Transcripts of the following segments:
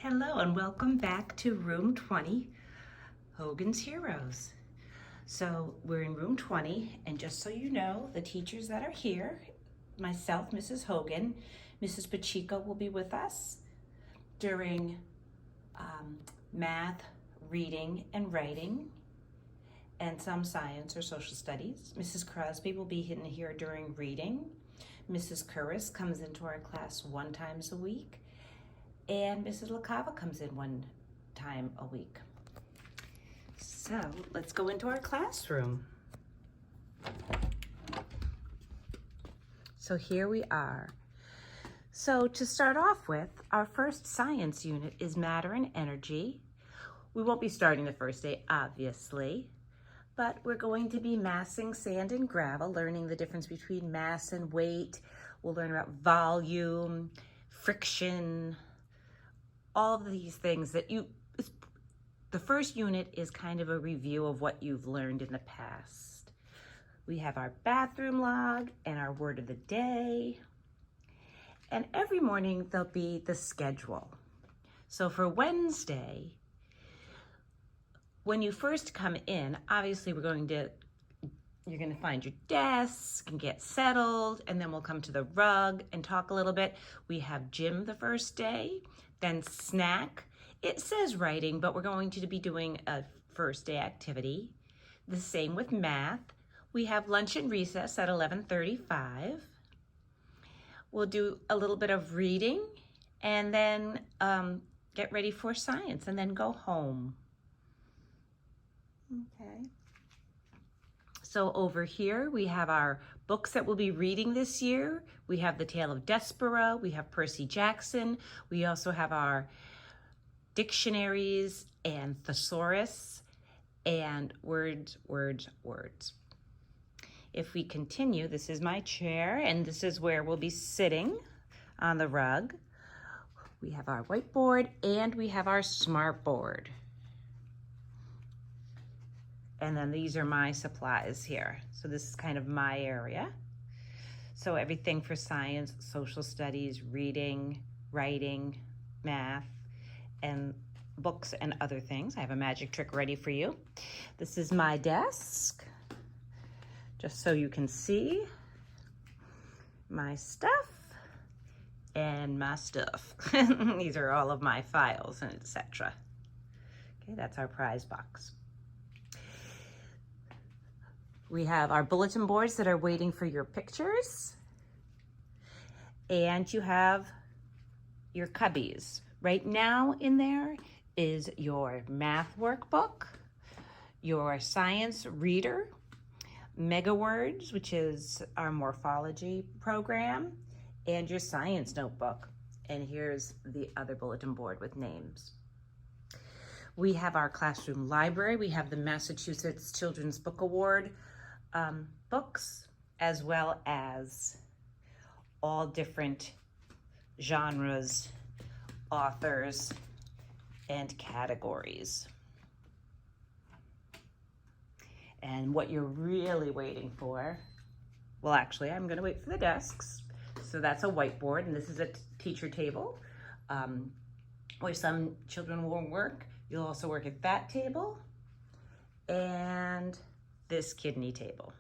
Hello and welcome back to room 20, Hogan's Heroes. So we're in room 20, and just so you know, the teachers that are here, myself, Mrs. Hogan, Mrs. Pacheco will be with us during math, reading, and writing, and some science or social studies. Mrs. Crosby will be in here during reading. Mrs. Curris comes into our class 1 time a week. And Mrs. LaCava comes in 1 time a week. So let's go into our classroom. So here we are. So to start off with, our first science unit is matter and energy. We won't be starting the first day, obviously, but we're going to be massing sand and gravel, learning the difference between mass and weight. We'll learn about volume, friction, all of these things that the first unit is kind of a review of what you've learned in the past. We have our bathroom log and our word of the day. And every morning there'll be the schedule. So for Wednesday, when you first come in, obviously you're going to find your desk and get settled, and then we'll come to the rug and talk a little bit. We have gym the first day, then snack. It says writing, but we're going to be doing a first day activity. The same with math. We have lunch and recess at 11:35. We'll do a little bit of reading and then get ready for science and then go home. Okay. So over here, we have our books that we'll be reading this year. We have The Tale of Despereaux, we have Percy Jackson. We also have our dictionaries and thesaurus and words. If we continue, this is my chair, and this is where we'll be sitting on the rug. We have our whiteboard and we have our smart board. And then these are my supplies here. So this is kind of my area. So everything for science, social studies, reading, writing, math, and books and other things. I have a magic trick ready for you. This is my desk, just so you can see my stuff and my stuff. These are all of my files and etc. Okay, that's our prize box. We have our bulletin boards that are waiting for your pictures. And you have your cubbies. Right now in there is your math workbook, your science reader, MegaWords, which is our morphology program, and your science notebook. And here's the other bulletin board with names. We have our classroom library. We have the Massachusetts Children's Book Award books, as well as all different genres, authors, and categories. And what you're really waiting for, well, actually, I'm going to wait for the desks. So that's a whiteboard, and this is a teacher table where some children will work. You'll also work at that table and this kidney table.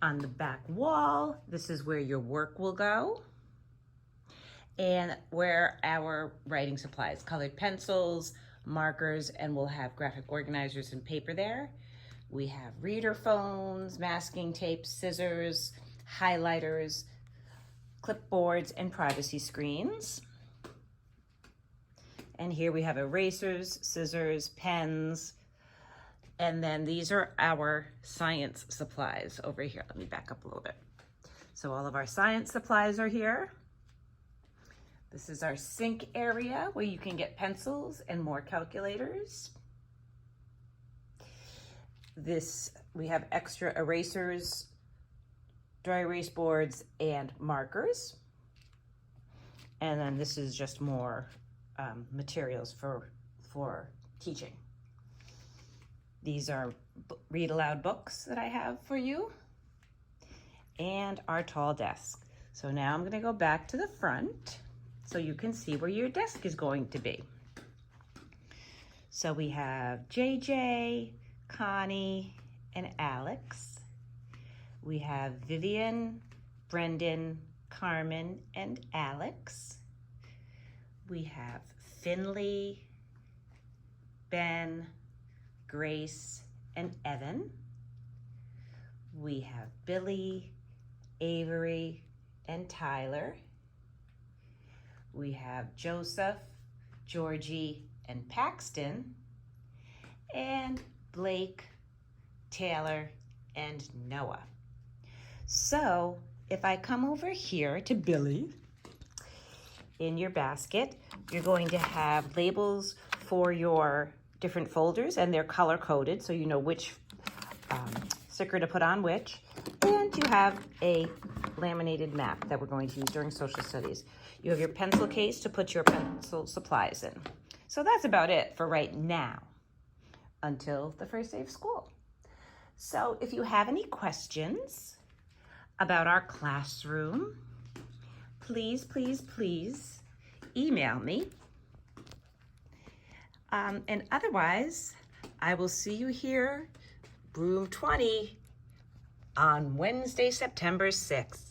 On the back wall, this is where your work will go, and where our writing supplies, colored pencils, markers, and we'll have graphic organizers and paper there. We have reader phones, masking tape, scissors, highlighters, clipboards, and privacy screens. And here we have erasers, scissors, pens, and then these are our science supplies over here. Let me back up a little bit. So all of our science supplies are here. This is our sink area where you can get pencils and more calculators. We have extra erasers, dry erase boards, and markers. And then this is just more materials for teaching. These are read aloud books that I have for you, and our tall desk. So now I'm going to go back to the front so you can see where your desk is going to be. So we have JJ, Connie, and Alex. We have Vivian, Brendan, Carmen, and Alex. We have Finley, Ben, Grace, and Evan. We have Billy, Avery, and Tyler. We have Joseph, Georgie, and Paxton, and Blake, Taylor, and Noah. So if I come over here to Billy, in your basket, you're going to have labels for your different folders, and they're color coded so you know which sticker to put on which. And you have a laminated map that we're going to use during social studies. You have your pencil case to put your pencil supplies in. So that's about it for right now until the first day of school. So if you have any questions about our classroom, please, please, please email me. And otherwise, I will see you here, Room 20, on Wednesday, September 6th.